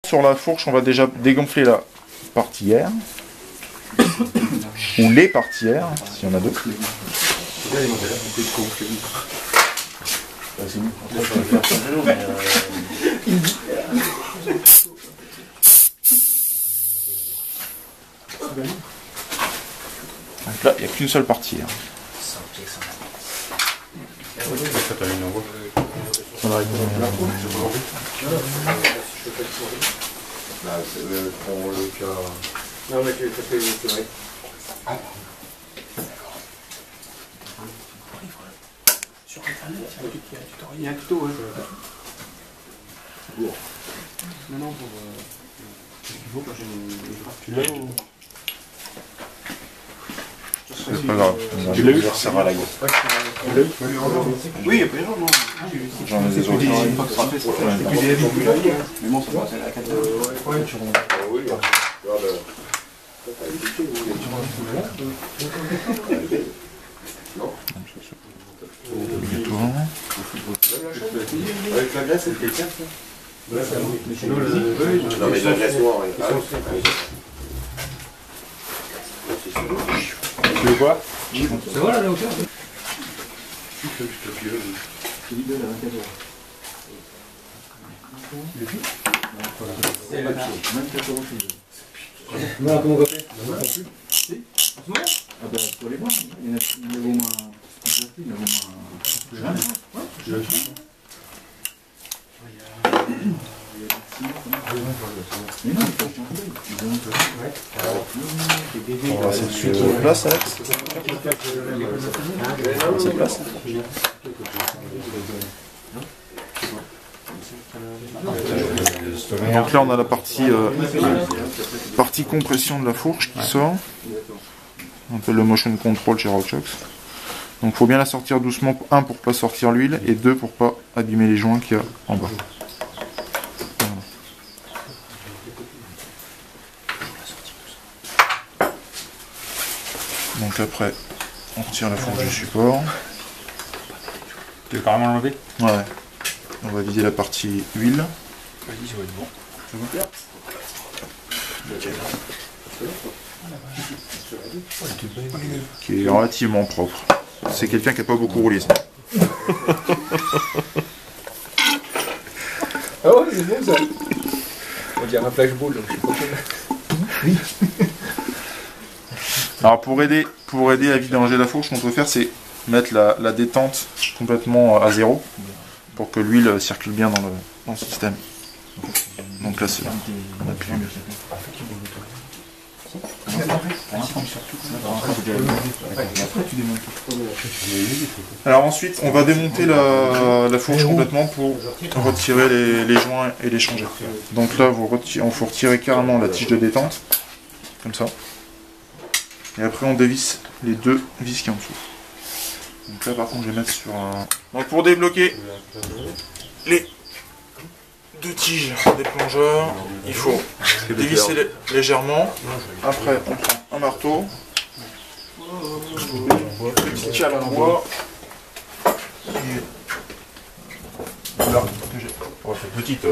Sur la fourche, on va déjà dégonfler la partière. Ou les partières, s'il y en a deux. Donc là, il n'y a qu'une seule partière. Sur internet, il y a un tuto, ouais. Non, non, pour. Qu'est-ce qu'il faut que tu l'as ou. C'est pas grave, Tu l'as eu? Ça va à la gueule. Oui, il y a pas les gens, non. J'en ai des autres. Mais bon, ça va, c'est à 4 heures. Ouais, tu rentres. Oui, avec la glace, c'est quelqu'un, ça? Non, mais de la glace noire, Tu veux quoi? Ça va là, la hauteur? Voilà, comment on va faire? Si? En ce moment? Ah bah, pour les voir, il y en a au moins... Il y en a au moins... Ouais, On va essayer de suivre place, Alex. C'est place. Donc là on a la partie compression de la fourche qui sort. On appelle le motion control chez Rockchox. Donc il faut bien la sortir doucement, 1 pour pas sortir l'huile et 2 pour pas abîmer les joints qu'il y a en bas. Voilà. Donc après on retire la fourche du support. Tu veux carrément l'enlever? Ouais. On va vider la partie huile. Vas-y, ça va être bon. Qui est relativement propre. C'est quelqu'un qui n'a pas beaucoup roulé ça. Ah ouais, c'est bon ça. On dirait un flashball, donc je sais pas quel. Alors pour aider à vidanger la fourche, ce qu'on peut faire c'est mettre la détente complètement à zéro pour que l'huile circule bien dans le système. Donc là c'est là. On appuie. Alors ensuite on va démonter la fourche complètement pour retirer les joints et les changer. Donc là il faut retirer carrément la tige de détente, comme ça. Et après on dévisse les deux vis qui sont en dessous. Donc là par contre je vais mettre sur un... Donc pour débloquer les deux tiges des plongeurs, il faut dévisser légèrement. Après on prend un marteau, une petite cale en bois. Là, oh, c'est petite,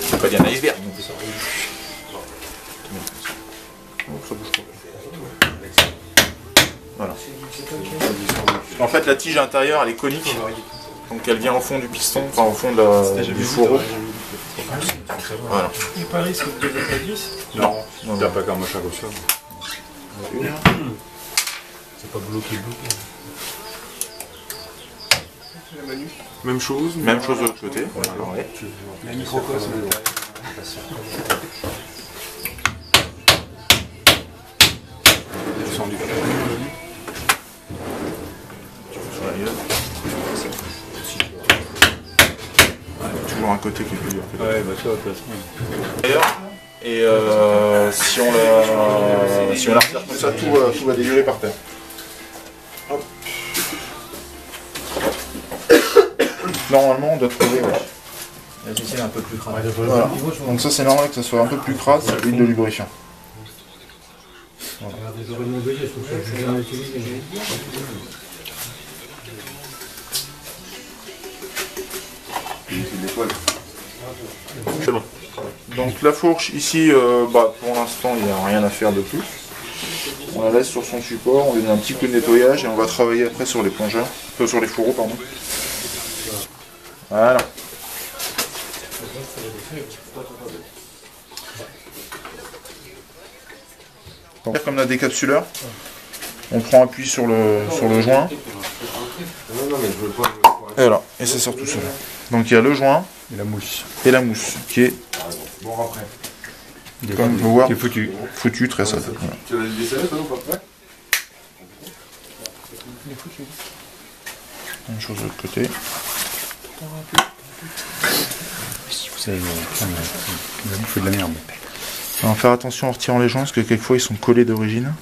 c'est pas dire un iceberg. Voilà. En fait la tige intérieure elle est conique, donc elle vient au fond du piston, enfin au fond du fourreau. Voilà. Il n'y a pas risque de mettre la vis? Non, Il n'y a pas qu'un machin comme ça. C'est pas bloqué. Même chose. Même chose de l'autre côté. Voilà, ouais. La microcosme. Toujours un côté qui est plus dur. Ouais, bah ça, de toute façon. D'ailleurs, et si on la retire comme ça, tout va dégueuler par terre. Hop. Normalement, on doit trouver. Ouais. La ficelle est un peu plus crade. Voilà. Donc ça, c'est normal que ça soit un peu plus crade, c'est l'huile de lubrifiant. Voilà. C'est bon. Donc la fourche ici, pour l'instant il n'y a rien à faire de plus. On la laisse sur son support, on lui donne un petit coup de nettoyage et on va travailler après sur les plongeurs, sur les fourreaux pardon. Voilà. Comme la décapsuleur, on prend appui sur le joint. Et voilà, et ça sort tout seul. Donc il y a le joint et la mousse qui est, comme vous voyez, foutu très sale. Voilà. Tu as des salades ou pas prêt? Même chose de l'autre côté. Si vous savez, la bouffe de la merde. On va faire attention en retirant les joints parce que quelquefois ils sont collés d'origine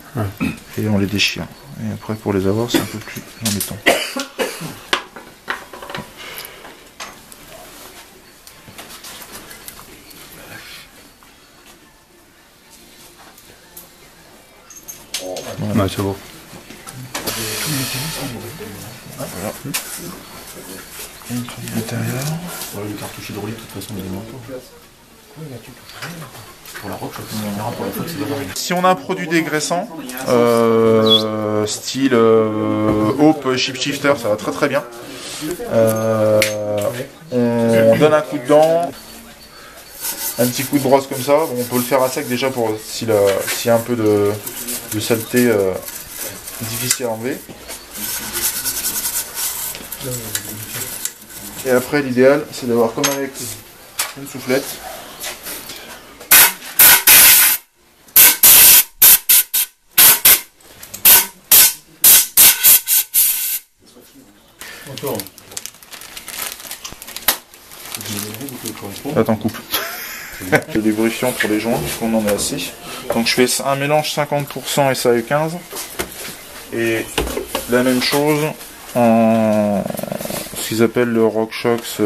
et on les déchire. Et après pour les avoir c'est un peu plus embêtant. Voilà. Ouais, c'est beau. Voilà. L'intérieur. Le cartouche hydraulique, de toute façon, il est manteau. Pour la roche, pour la flotte, c'est pas pareil. Si on a un produit dégraissant, style Hope Chip Shifter, ça va très très bien. On donne un coup de dent, un petit coup de brosse comme ça. Bon, on peut le faire à sec déjà pour s'il y a un peu de saleté difficile à enlever. Et après l'idéal c'est d'avoir comme avec une soufflette. Attends, coupe. Le lubrifiant pour les joints, on en a assez. Donc je fais un mélange 50% SAE15 et la même chose en ce qu'ils appellent le RockShox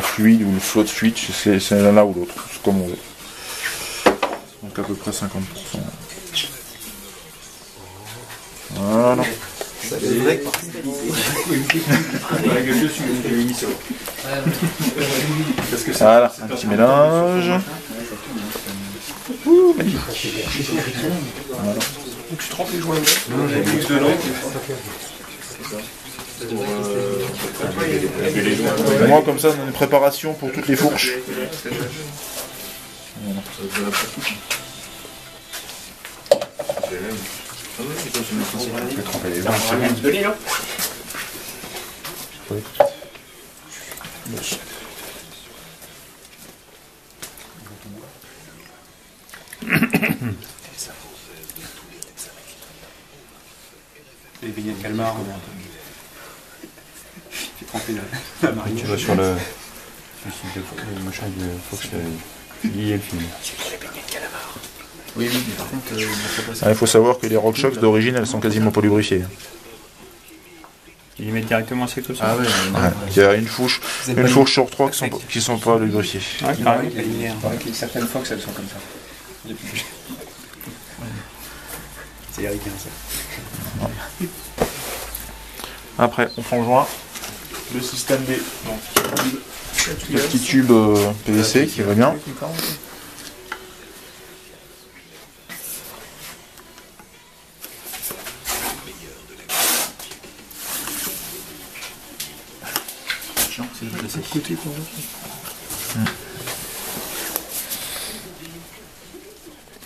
fluide ou le float fluide, c'est l'un ou l'autre, c'est comme on veut. Donc à peu près 50%. Voilà. Voilà, un petit mélange. Ouh, magnifique. Voilà. Tu trempes les joints dedans. Moi comme ça on a une préparation pour toutes les fourches. Voilà. Les beignets de calmar. J'ai trempé la marine. Tu vas sur le machin de Fox, lié le film. Oui, mais par contre, Il faut savoir que les RockShox d'origine elles sont quasiment pas lubrifiées. Ils les mettent directement sec comme ça. ah ouais, Il y a une fourche sur 3 qui sont pas lubrifiées. Ouais, carrément. la lumière. Certaines Fox, elles sont comme ça. C'est américain ça. Après on prend le joint, le système B, donc le petit tube PVC qui va bien. Côté quoi.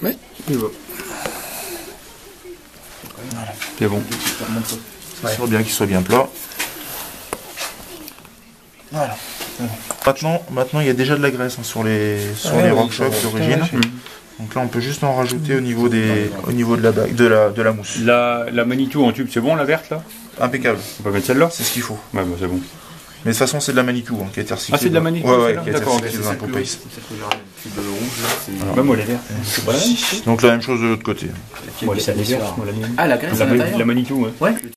Oui, il va. C'est bon. Qu'il soit bien plat. Voilà. Maintenant il y a déjà de la graisse sur les RockShox d'origine. Donc là on peut juste en rajouter au niveau de la mousse. La Manitou en tube, c'est bon, la verte là? Impeccable. On peut mettre celle-là? C'est ce qu'il faut. Ouais, bah c'est bon. Mais de toute façon c'est de la Manitou qui a été recyclée. Ah, c'est de la Manitou? Ouais, qui a été d'accord, recyclée dans un pot paste. Même moi, les verts. Donc la même chose de l'autre côté. Moi, les verts, moi la mienne. Ah, la graisse à l'intérieur. La Manitou, ouais. Ouais.